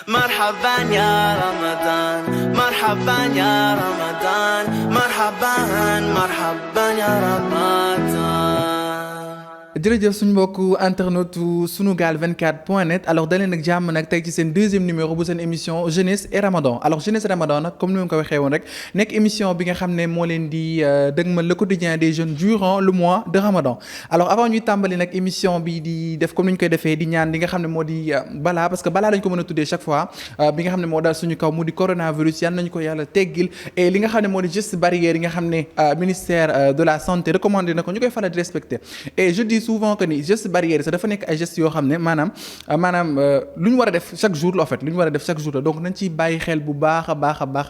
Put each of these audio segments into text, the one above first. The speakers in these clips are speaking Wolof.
مرحبا يا رمضان مرحبا يا رمضان مرحبا مرحبا يا رمضان. jërëjëf suñu mbokku internetu Sunugal 24.net alors daleen nag jàmm nag tey ci seen deuxième numéro bu seen émission jeunesse et ramadan alors jeunesse et ramadan nag comme ni ma ko waxee woon rek nekk émission bi nga xam ne moo leen di dëgmal le quotidien des jeunes durant le mois de ramadan alors avant ñuy tàmbali nag émission bi di def comme ni ñu koy defee di ñaan li nga xam ne moo di balaa parce que balaa lañ ko mën a tuddee chaque fois bi nga xam ne moo daal suñu kaw mu di coronavirus yal nañu ko yàlla teggil et li nga xam ne moo di geste barrière yi nga xam ne ministère de la santé recommandé na ko ñu koy faral di respecter et je dis souvent que ni geste barrière sax dafa nekk ay gestes yoo xam ne maanaam lu ñu war a def chaque jour la en fait lu ñu war a def chaque jour la donc nañ ciy bàyyi xel bu baax a baax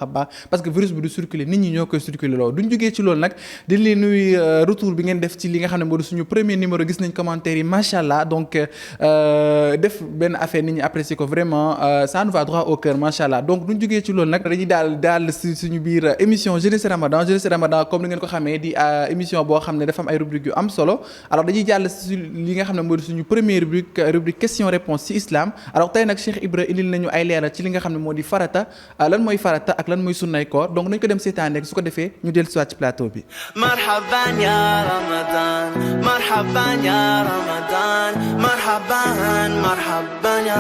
parce que virus bi du circuler nit ñi ñoo koy circuler loolu duñ jógee ci loolu nag di leen nuy retour bi ngeen def ci li nga xam ne moo di suñu premier numéro gis nañ commentaire yi macha allah donc def benn affaire nit ñi apprécier ko vraiment ça nous va droit au cœur macha allah donc duñ jógee ci loolu nag dañuy daal si suñu biir émission jeunesse ramadan comme ni ngeen ko xamee di émission boo xam ne dafa am ay rubrique yu am solo alors dañuy jàll li nga xam ne moo di suñu première rubrique question réponse ci islam alors tey nag Cheikh Ibra indil nañu ay leeral ci li nga xam ne moo di farata lan mooy farata ak lan mooy sunnay koor donc nañ ko dem seetaan rek su ko defee ñu dellu siwaat ci plateau bi. marhaban ya ramadan marhaban ya ramadan marhaban ya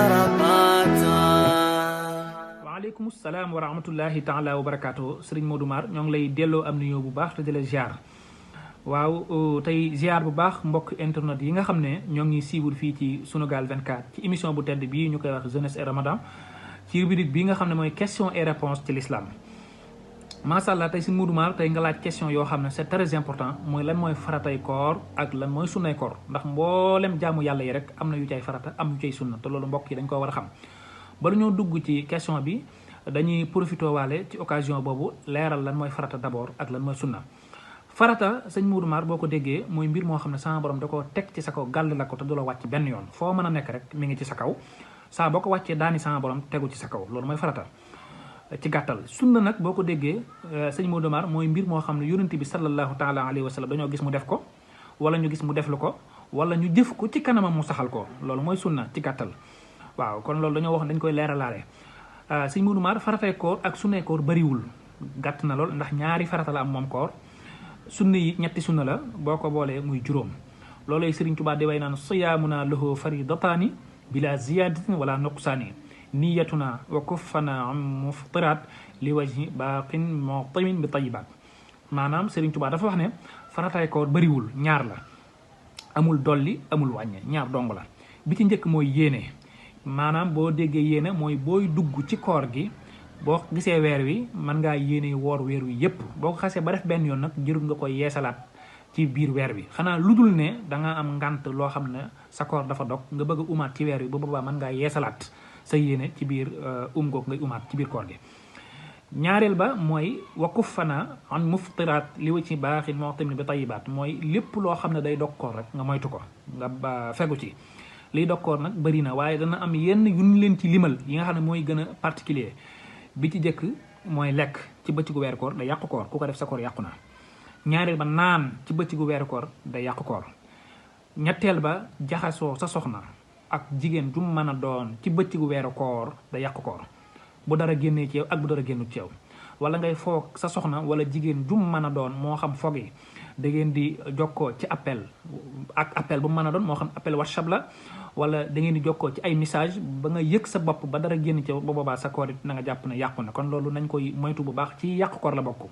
ramadan. waaleykum salaam wa rahmatullahi taala wa barakaatu Serigne Modou Mar ñoo ngi lay delloo am nuyoo bu baax te di la ziar. waaw tey ziar bu baax mbokk internet yi nga xam ne ñoo ngi suivre fii ci Sunugal 24 ci émission bu tedd bii ñu koy wax jeunesse et ramadan ci rubrique bii nga xam ne mooy question et réponse ci l'islam macha allah tey si Modou Mar tey nga laaj question yoo xam ne c'est très important mooy lan mooy faratay koor ak lan mooy sunnay koor ndax mboolem jaamu yàlla yi rek am na yu cay farata am yu cay sunna te loolu mbokk yi dañ ko war a xam bala ñoo dugg ci question bi dañuy profité waale ci occasion boobu leeral lan mooy farata d'abord ak lan mooy sunna farata sëñ Modou Mar boo ko déggee mooy mbir moo xam ne sama borom da ko teg ci sa kaw gàll la ko te du la wàcc benn yoon foo mën a nekk rek mi ngi ci sa kaw saa boo ko wàccee daani sama borom tegu ci sa kaw loolu mooy farata ci gàttal. sunna nag boo ko déggee sëñ Modou Mar mooy mbir moo xam ne yonent bi sallallahu taala alayhi wa sallam dañoo gis mu def ko wala ñu gis mu def lu ko wala ñu jëf ko ci kanamam mu saxal ko loolu mooy sunna ci gàttal waaw kon loolu dañoo wax dañ koy leeralaale sëñ Modou Mar faratay koor ak sunnay koor bariwul gàtt na lool ndax ñaari farata la am moom koor sunna yi ñetti sunna la boo ko boolee muy juróom loolay Serigne Touba di way naan siyaamuna lahu faridataani bila ziyadatin wala nuqsaani niyatuna wa kuffana am muftiraat li wajhi baaqin mu'tamin bi tayyibaat maanaam Serigne Touba dafa wax ne faratay koor bariwul ñaar la amul dolli amul wàññe ñaar dong la bi ci njëkk mooy yéene maanaam boo déggee yéene mooy booy dugg ci koor gi boo gisee weer wi mën ngaa yéene woor weer wi yépp boo ko xasee ba def benn yoon nag jërul nga koy yeesalaat ci biir weer wi xanaa lu dul ne danga am ngànt loo xam ne sa koor dafa dog nga bëgg a umaat ci weer wi ba boobaa mën ngaa yeesalaat sa yéene ci biir googu ngay umaat ci biir koor gi ñaareel ba mooy wakuf fana an muftiraat li wa ci baaxin mu'tamin bi tayyibaat mooy lépp loo xam ne day dog koor rek nga moytu ko nga fegu ci liy dog koor nag bëri na waaye dana am yenn yu ñu leen ci limal yi nga xam ne mooy gën a particulier bi ci jëkk mooy lekk ci bëccëgu weeru koor day yàqu koor ku ko def sa koor yàqu na ñaareel ba naan ci bëccëgu weeru koor day yàqu koor ñetteel ba jaxasoo sa soxna ak jigéen ju mën a doon ci bëccëgu weeru koor day yàqu koor bu dara génnee ci yow ak bu dara génnut ci yow wala ngay foog sa soxna wala jigéen ju mën a doon moo xam foog yi da ngeen di jokkoo ci appel bu mën a doon moo xam appel WhatsApp la wala da ngeen di jokkoo ci ay message ba nga yëg sa bopp ba dara génn ci ba boobaa sa koor it na nga jàpp ne yàqu na kon loolu nañ koy moytu bu baax ci yàqu koor la bokk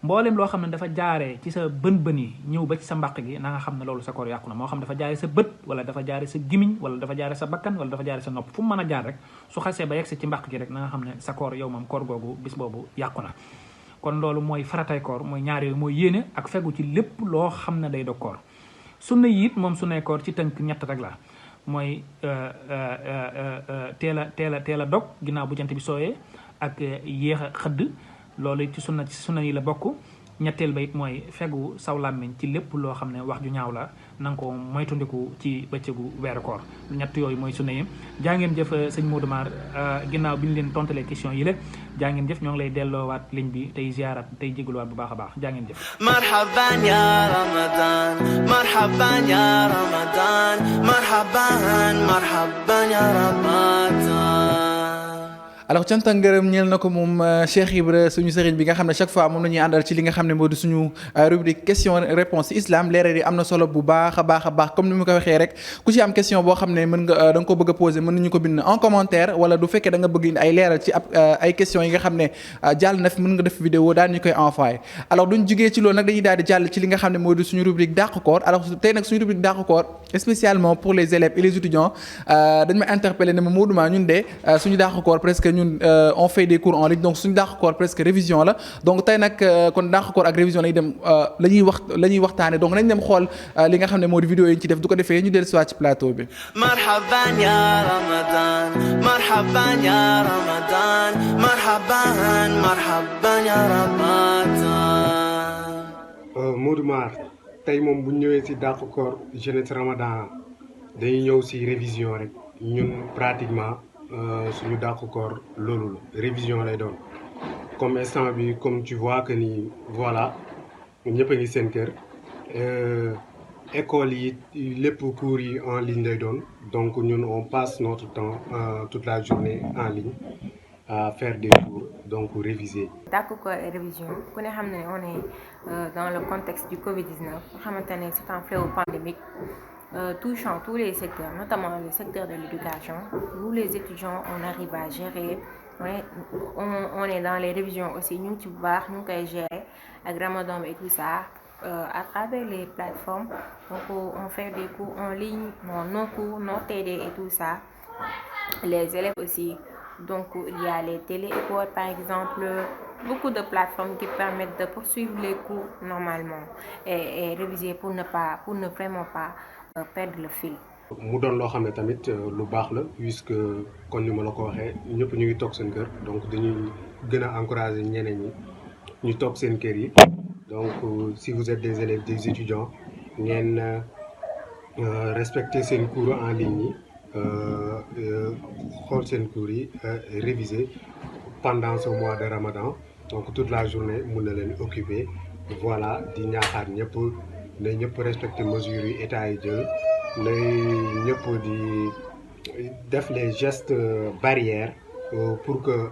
mboolem loo xam ne dafa jaaree ci sa bën yi ñëw ba ci sa mbàq gi na nga xam ne loolu sa koor yàqu na moo xam dafa jaaree sa bët wala dafa jaaree sa gimiñ wala dafa jaaree sa bakkan wala dafa jaaree sa nopp fu mu mën a jaar rek su xasee ba yegsi ci mbàq gi rek na nga xam ne sa koor yow moom koor googu bis boobu yàqu na kon loolu mooy faratay koor mooy ñaar yooyu mooy yéene ak fegu ci lépp loo xam ne day dog koor sunna yi it moom sunnay koor ci tënk ñett rek la mooy teel a dog ginnaaw bu jant bi sooyee ak yéex a xëdd loolu ci sunna yi la bokk ñetteel ba it mooy fegu saw làmmiñ ci lépp loo xam ne wax ju ñaaw la na nga ko moytundiku ci bëccëgu weeru koor ñett yooyu mooy sunna yi jaa ngeen jëf sëñ Modou Mar ginnaaw bi ñu leen tontalee question yi la jaa ngeen jëf ñoo ngi lay delloowaat ligne bi tey ziarat tey jégaluwaat bu baax a baax jaa ngeen jëf marhaban ya ramadan marhaban ya ramadan marhaban ya ramadan alors cant ak ngërëm ñeel na ko moom Cheikh Ibra suñu sëriñ bi nga xam ne chaque fois moom la ñuy àndal ci li nga xam ne moo di suñu rubrique question réponse islam leeral yi am na solo bu baax a baax comme ni mu ko waxee rek ku ci am question boo xam ne mën nga da nga ko bëgg a poser mën nañu ko bind en commentaire wala du fekkee da nga bëgg ay leeral ci ab ay questions yi nga xam ne jàll na fi mën nga def vidéo daal ñu koy envoyé alors duñ jugee ci loolu nag dañuy daal di jàll ci li nga xam ne moo di suñu rubrique dàq koor alors tey nag suñu rubrique dàq koor spécialement pour les élèves et les étudiants dañ ma interpellé ne ma Modou Ma ñun de suñu dàq koor presque ñun on fait des cours en ligne donc suñu dàq koor presque révision la donc tey nag kon dàq koor ak révision lañuy dem la ñuy waxtaane donc nañ dem xool li nga xam ne moo di vidéo yi ñu ci def du ko defee ñu dellu si waat ci plateau bi marhaban ya ramadan marhaban ya ramadan marhaban ya ramadan Modou Mar tey moom bu ñu ñëwee si dàq koor jeunesse ramadan dañuy ñëw si révision rek ñun pratiquement suñu dàq koor loolu la révision lay doon comme instant bi comme tu vois que ni voilà ñëpp a ngi seen kër école yi lépp cours yi en ligne lay doon donc ñun on passe notre temps toute la journée en ligne à faire des cours donc réviser. dàq koor et révision ku ne xam ne on est dans le contexte du Covid-19 nga xamante ne c'est un fléau pandémique touchant tous les secteurs, notamment le secteur de l'éducation. Nous les étudiants on arrive à gérer, on est dans les révisions aussi, ñu ngi ci bu baax ñu ngi koy gérer ak Ramadan et tout ça à travers les plateformes. Donc on fait des cours en ligne, nos cours, nos TD et tout ça, les élèves aussi. Donc il y a les télé-écoles par exemple, beaucoup de plateformes qui permettent de poursuivre les cours normalement et réviser pour ne vraiment pas perdre le fil. mu doon loo xam ne tamit lu baax la puisque kon ni ma la ko waxee ñëpp ñu ngi toog seen kër donc dañuy gën a encourager ñeneen ñi ñu toog seen kër yi donc si vous êtes des élèves des étudiants ngeen respecter seen cours en ligne yi xool seen cours yi réviser pendant ce mois de Ramadan donc toute la journée mun na leen occuper voilà di ñaaxaat ñëpp na ñëpp respecter mesures yi état yi jël na ñëpp di def les gestes barrières pour que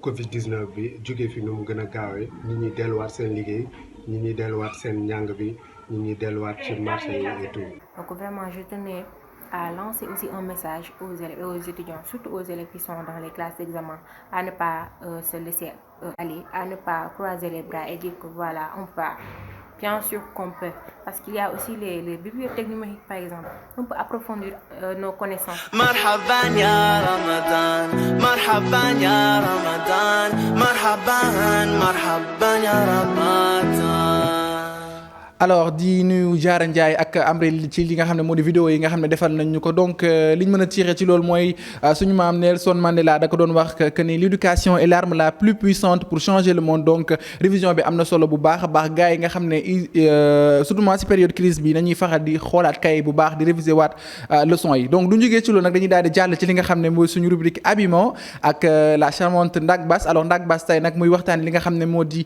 Covid-19 bi jóge fi nu mu gën a gaawee nit ñi delluwaat seen liggéey nit ñi delluwaat seen njàng bi nit ñi delluwaat ci marché yi et tout. Donc vraiment je tenais à lancer aussi un message aux élèves et aux étudiants, surtout aux élèves qui sont dans les classes d'examen, à ne pas se laisser aller, à ne pas croiser les bras et dire que voilà, on part. Bien sûr qu'on peut, parce qu'il y a aussi les bibliothèques numériques par exemple. On peut approfondir nos connaissances. Marhaban ya Ramadan, marhaban ya Ramadan, marhaban ya Ramadan. alors di nuyu Diarra Ndiaye ak Amril ci li nga xam ne moo di vidéo yi nga xam ne defal nañ ñu ko donc liñ mën a tiré ci loolu mooy suñu maam Nelson Mandela da ko doon wax que ni l'éducation est l'arme la plus puissante pour changer le monde donc révision bi am na solo bu baax a baax gars yi nga xam ne surtout ci période crise bi nañuy faxal di xoolaat kay bu baax di réviser waat leçons yi donc du ñu jógee ci loolu nag dañuy daal di jàll ci li nga xam ne mooy suñu rubrique habillement ak la charmante Ndak Bass alors Ndak Bass tey nag muy waxtaan li nga xam ne moo di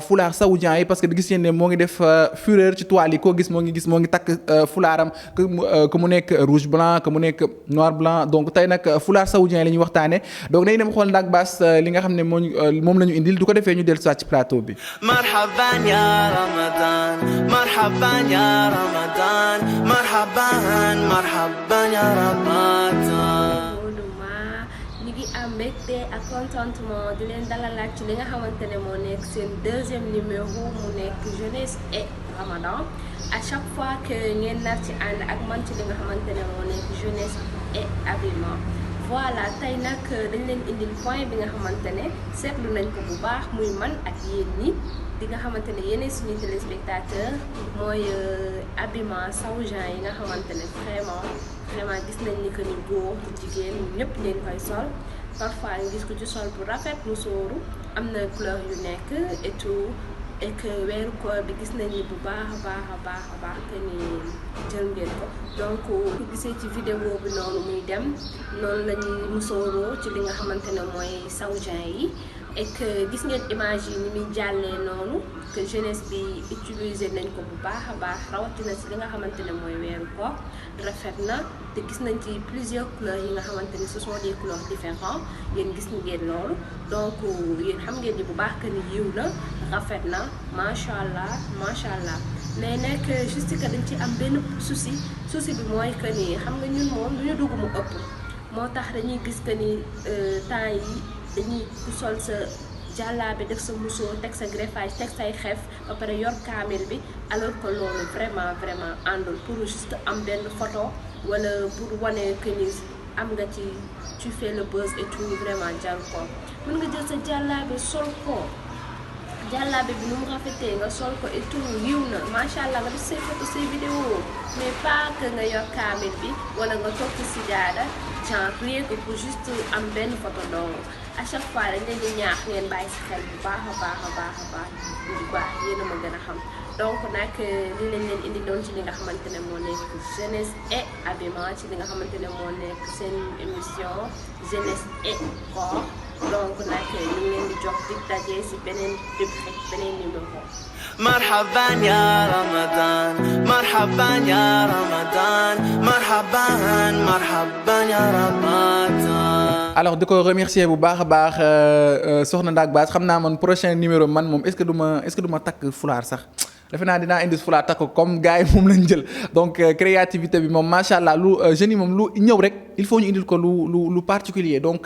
foulard saoudien yi parce que gis ngeen ne moo ngi def ci toile yi koo gis moo ngi takk fulaaram que mu nekk rouge blanc que mu nekk noir blanc donc tey nag foulard saoudien la ñuy waxtaane donc dañuy dem xool Ndak Bass li nga xam ne moom la ñu indil du ko defee ñu dellu soit ci plateau bi. marhaban ya Ramadan marhaban ya Ramadan marhaban ya Ramadan. ñu ngi am mbégte ak contentement di leen dalalaat ci li nga xamante ne moo nekk seen deuxième numéro mu nekk jeunesse et Ramadan à chaque fois que ngeen nar ci ànd ak man ci li nga xamante ne moo nekk jeunesse et habillement. voilà tey nag dañ leen indil point bi nga xamante ne seetlu nañ ko bu baax muy man ak yéen ñi di nga xamante ne yéenay suñu téléspectateur mooy habillement saoudien yi nga xamante ne vraiment gis nañ ni que ni góor jigéen ñëpp leen koy sol parfois nga gis ko ci sol bu rafet mu sóoru am na couleur yu nekk et tout et que weeru koor bi gis nañ ni bu baax a baax que ni jël ngeen ko donc ku gisee ci vidéo bi noonu muy dem noonu la ñuy musóoroo ci li nga xamante ne mooy saoudien yi et que gis ngeen image yi ni muy jàllee noonu que jeunesse bi utiliser nañ ko bu baax a baax rawatina si li nga xamante ne mooy weeru koor rafet na te gis nañ ci plusieurs couleurs yi nga xamante ni ce sont des couleurs différentes yéen gis ngeen loolu donc yéen xam ngeen ni bu baax que ni yiw na rafet na macha allah mais nag juste que dañ ci am benn souci bi mooy que ni xam nga ñun moom lu ñu dugg mu ëpp moo tax dañuy gis que ni temps yi dañuy ku sol sa jàllaabe def sa musoor teg sa greffage teg say xef ba pare yor kaamil bi alors que loolu vraiment àndul pour juste am benn photo wala pour wane que ni am nga ci tu fais le buzz et tout vraiment jar ko mën nga jël sa jàllaabe sol ko jàllaabe bi nu mu rafetee nga sol ko et tout yiw na macha allah nga def say photo say vidéo mais pas que nga yor kaamil bi wala nga toog ci sijaada genre rien que pour juste am benn photo donc à chaque fois dañ leen di ñaax ngeen bàyyi si xel bu baax a baax yéen a ma gën a xam donc nag li lañ leen indi doon ci li nga xamante ne moo nekk jeunesse et habillement ci li nga xamante ne moo nekk seen émission jeunesse et corps donc nag ñu ngi leen di jox dig daje si beneen rubrique beneen numéro. مرحبا يا رمضان مرحبا يا رمضان مرحبا يا رمضان. alors di ko remercier bu baax a baax soxna Ndak Bass xam naa man prochain numéro man moom est-ce que du ma takk fulaar sax defe naa dinaa indi fulaar takk comme gars yi moom lañ jël donc créativité bi moom macha allah lu jeunes yi moom lu ñëw rek il faut ñu indil ko lu particulier donc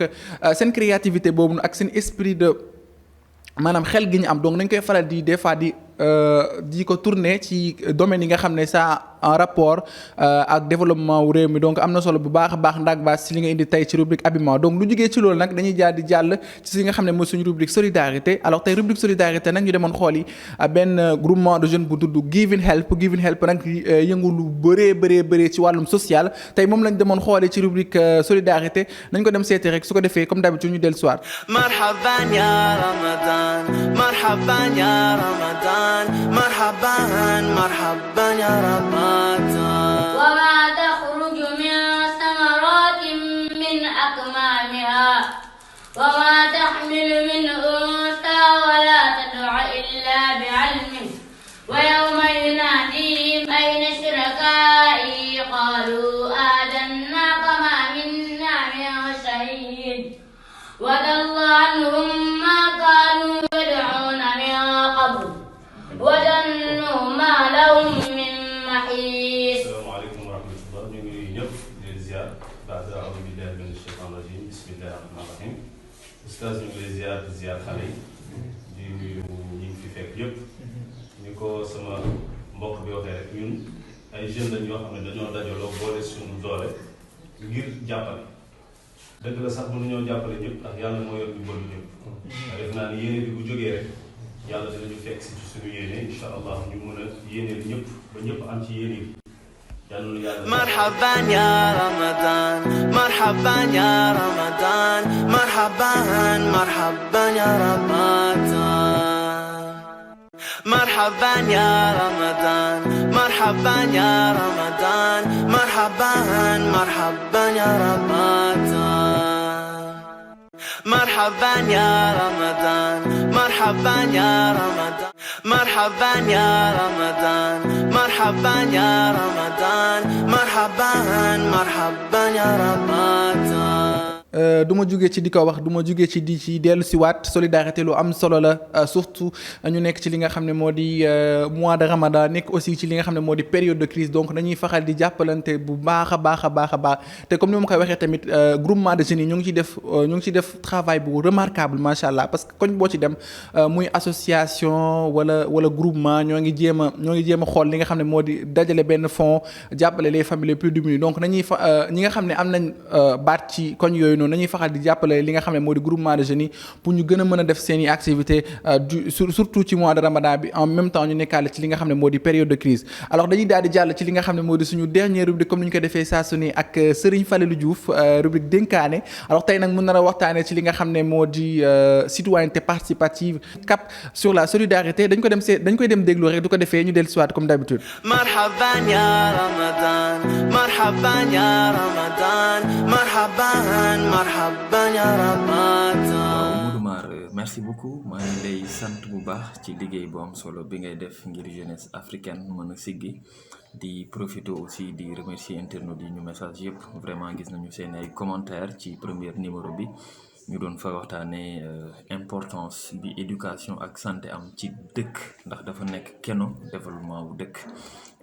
seen créativité boobu ak seen esprit de maanaam xel gi ñu am donc nañ koy faral di des fois di ko tourner ci domaine yi nga xam ne ça en rapport ak développement wu réew mi donc am na solo bu baax a baax Ndak Bass ci li nga indi tey ci rubrique habillement donc lu jógee ci loolu nag dañuy jàll ci li nga xam ne mooy suñu rubrique solidarité alors tey rubrique solidarité nag ñu demoon xool yi benn groupement de jeunes bu tudd Giving Help nag yëngu lu bëree ci wàllum social tey moom lañ demoon xoolee ci rubrique solidarité nañ ko dem seeti rek su ko defee comme d'habitude ñu dellu soir. مرحبا يا رمضان مرحبا يا رمضان مرحبا يا رمضان. وما تخرج من ثمرات من أكمامها وما تحمل من أنثى ولا تدع إلا بعلمه ويوم يناديهم أين شركائي قالوا آذنا فما منا من شهيد وضل عنهم ما كانوا يدعون من قبل وظنوا ما لهم من محيص. asalaamaaleykum wa rahmatullah ñu ngi nuyu ñëpp di leen ziar baada aoudu billahi min ashaytan rajim bismillahi rahmani rahim oustaz ñu ngi lay ziar xale yi di nuyu ñi ngi fi fekk yëpp ñu ko sama mbokk bi waxee rek ñun ay jeunes lañ yoo xam ne dañoo dajaloo boole suñu doole ngir jàppale dëgg la sax mënuñoo jàppale ñëpp ndax yàlla moo yor ñu bëri ñëpp def naa ni yéene bi bu jógee rek yàlla dinañu fekk si ci suñu yéene incha allah ñu mën a yéeneel ñëpp ba ñëpp am ci yéene bi yàlla na yàlla. مرحبا يا رمضان مرحبا يا رمضان مرحبا يا رمضان. مرحبا يا رمضان مرحبا يا رمضان مرحبا يا رمضان. مرحبا يا رمضان مرحبا يا رمضان مرحبا يا رمضان مرحبا يا رمضان. du ma jugee ci di ko wax du ma jugee ci di ci dellu si waat solidarité lu am solo la surtout ñu nekk ci li nga xam ne moo di mois de Ramadan nekk aussi ci li nga xam ne moo di période de crise donc dañuy faxal di jàppalante bu baax a baax te comme ni ma koy waxee tamit groupement de jeunes yi ñu ngi ci def travail bu remarquable macha allah parce que koñ boo ci dem muy association wala groupement ñoo ngi jéem a xool li nga xam ne moo di dajale benn fonds jàppale les familles les plus démunies donc ñi nga xam ne am nañ baat ci koñ yooyu noonu nañuy faxal di jàppale li nga xam ne moo di groupement de jeunes yi pour ñu gën a mën a def seen i activité surtout ci mois de Ramadan bi en même temps ñu nekkaale ci li nga xam ne moo di période de crise alors dañuy daal di jàll ci li nga xam ne moo di suñu dernière rubrique comme ni ñu ko defee saa su ne ak Serigne Falilou Diouf rubrique dénkaane alors tey nag mën na la waxtaanee ci li nga xam ne moo di citoyenneté participative cap sur la solidarité dañ koy dem déglu rek du ko defee ñu dellu si waat comme d'habitude. مرحبا يا رمضان مرحبا يا رمضان مرحبا يا رمضان. Modou Mar merci beaucoup maa ngi lay sant bu baax ci liggéey bu am solo bi ngay def ngir jeunesse africaine mën a siggi di profiter aussi di remercier internautes yi ñu message yëpp vraiment gis nañu seen ay commentaires ci premier numéro bi ñu doon fa waxtaanee importance bi éducation ak santé am ci dëkk ndax dafa nekk keno développement wu dëkk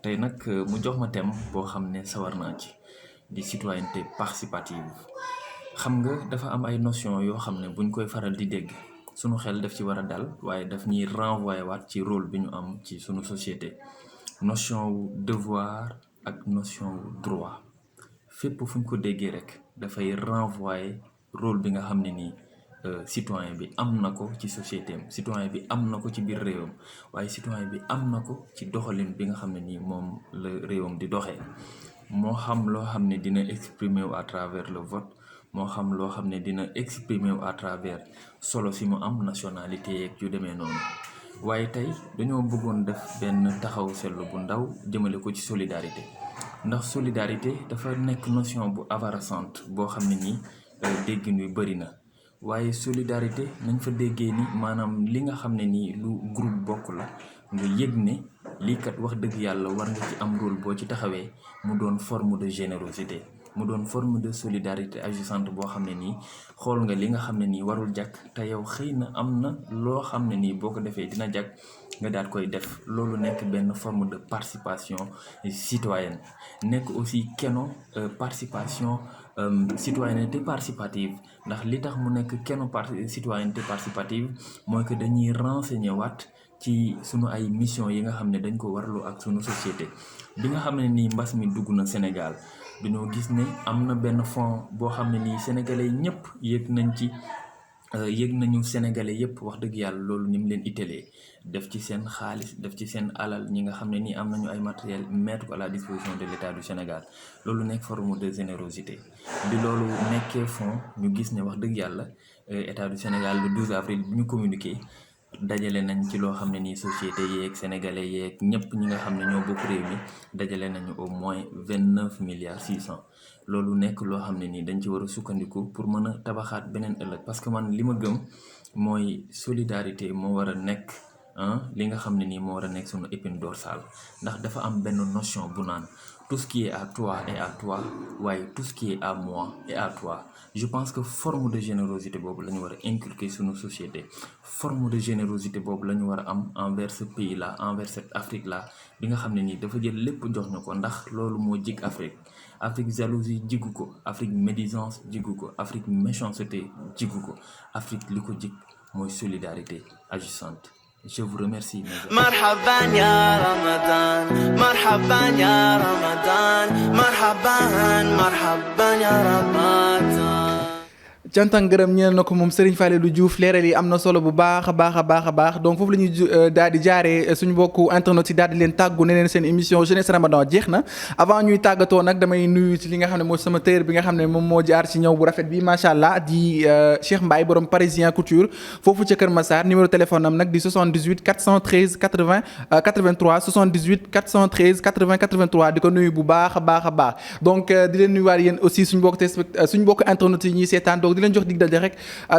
tey nag mu jox ma thème boo xam ne sawar naa ci di citoyenneté participative xam nga dafa am ay notion yoo xam ne buñ koy faral di dégg sunu xel daf ci war a dal waaye daf ñuy renvoyer waat ci rôle bi ñu am ci sunu société notion wu devoir ak notion wu droit fépp fu ñu ko déggee rek dafay renvoyer rôle bi nga xam ne nii citoyen bi am na ko ci société am citoyen bi am na ko ci biir réewam waaye citoyen bi am na ko ci doxalin bi nga xam ne nii moom la réewam di doxee moo xam loo xam ne dina exprimer wu à travers le vote moo xam loo xam ne dina exprimer wu à travers solo si mu am nationalité yeeg yu demee noonu waaye tey dañoo bëggoon def benn taxaw seetlu bu ndaw jëmale ko ci solidarité ndax solidarité dafa nekk notion bu embarrassante boo xam ne nii déggin wi bëri na waaye solidarité nañ fa déggee ni maanaam li nga xam ne nii lu groupe bokk la nga yëg ne lii kat wax dëgg yàlla war nga ci am rôle boo ci taxawee mu doon forme de générosité mu doon forme de solidarité agissante boo xam ne nii xool nga li nga xam ne nii warul jàkk te yow xëy na am na loo xam ne nii boo ko defee dina jàkk nga daal koy def loolu nekk benn forme de participation citoyenne nekk aussi keno participation citoyenneté participative ndax li tax mu nekk keno citoyenneté participative mooy que dañuy renseigner waat ci sunu ay mission yi nga xam ne dañ ko warlu ak sunu société bi nga xam ne nii mbas mi dugg na Sénégal dañoo gis ne am na benn fonds boo xam ne nii sénégalais ñëpp yëg nañu sénégalais yëpp wax dëgg yàlla loolu ni mu leen ittelee def ci seen xaalis def ci seen alal ñi nga xam ne nii am nañu ay matériel mettre ko à la disposition de l'État du Sénégal loolu nekk forme de générosité bi loolu nekkee fonds ñu gis ne wax dëgg yàlla État du Sénégal le 12 avril bi ñu communiqué dajale nañ ci loo xam ne nii société yeeg sénégalais yeeg ñëpp ñi nga xam ne ñoo bokk réew mi dajale nañu au moins 29 milliards 600 loolu nekk loo xam ne nii dañ ci war a sukkandiku pour mën a tabaxaat beneen ëllëg parce que man li ma gëm mooy solidarité moo war a nekk li nga xam ne nii moo war a nekk sunu épine dorsale ndax dafa am benn notion bu naan tout ce qui est à toi est à toi waaye tout ce qui est à moi est à toi je pense que forme de générosité boobu la ñu war a inculquer sunu société forme de générosité boobu la ñu war a am envers ce pays là envers cette Afrique là bi nga xam ne nii dafa jël lépp jox ñu ko ndax loolu moo jig Afrique jalousie jigu ko Afrique médisance jigu ko Afrique méchanceté jigu ko Afrique li ko jig mooy solidarité agissante. Je vous remercie. مرحبا يا رمضان مرحبا يا رمضان مرحبا مرحبا يا رمضان cant ak ngërëm ñeel na ko moom Serigne Falilou Diouf leeral yi am na solo bu baax a baax donc foofu la ñuy daal di jaaree suñu mbokku internet yi daal di leen tàggu ne leen seen émission jeunesse Ramadan jeex na avant ñuy tàggatoo nag damay nuyu ci li nga xam ne mooy sama tailleur bi nga xam ne moom moo jaar ci ñëw bu rafet bi macha allah di Cheikh Mbaye borom Parisien Couture foofu ca Kër Massar numéro téléphone am nag di 78 413 80 83 78 413 80 83 di ko nuyu bu baax a baax donc di leen nuyuwaat yéen aussi suñu mbokk internet yi ñuy seetaan donc di leen jox dig daje rek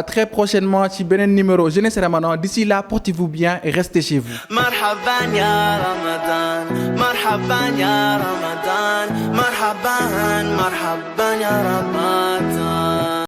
très prochainement ci beneen numéro Jeunesse Ramadan d'ici là portez-vous bien et restez chez vous. مرحبا يا رمضان مرحبا يا رمضان مرحبا مرحبا يا رمضان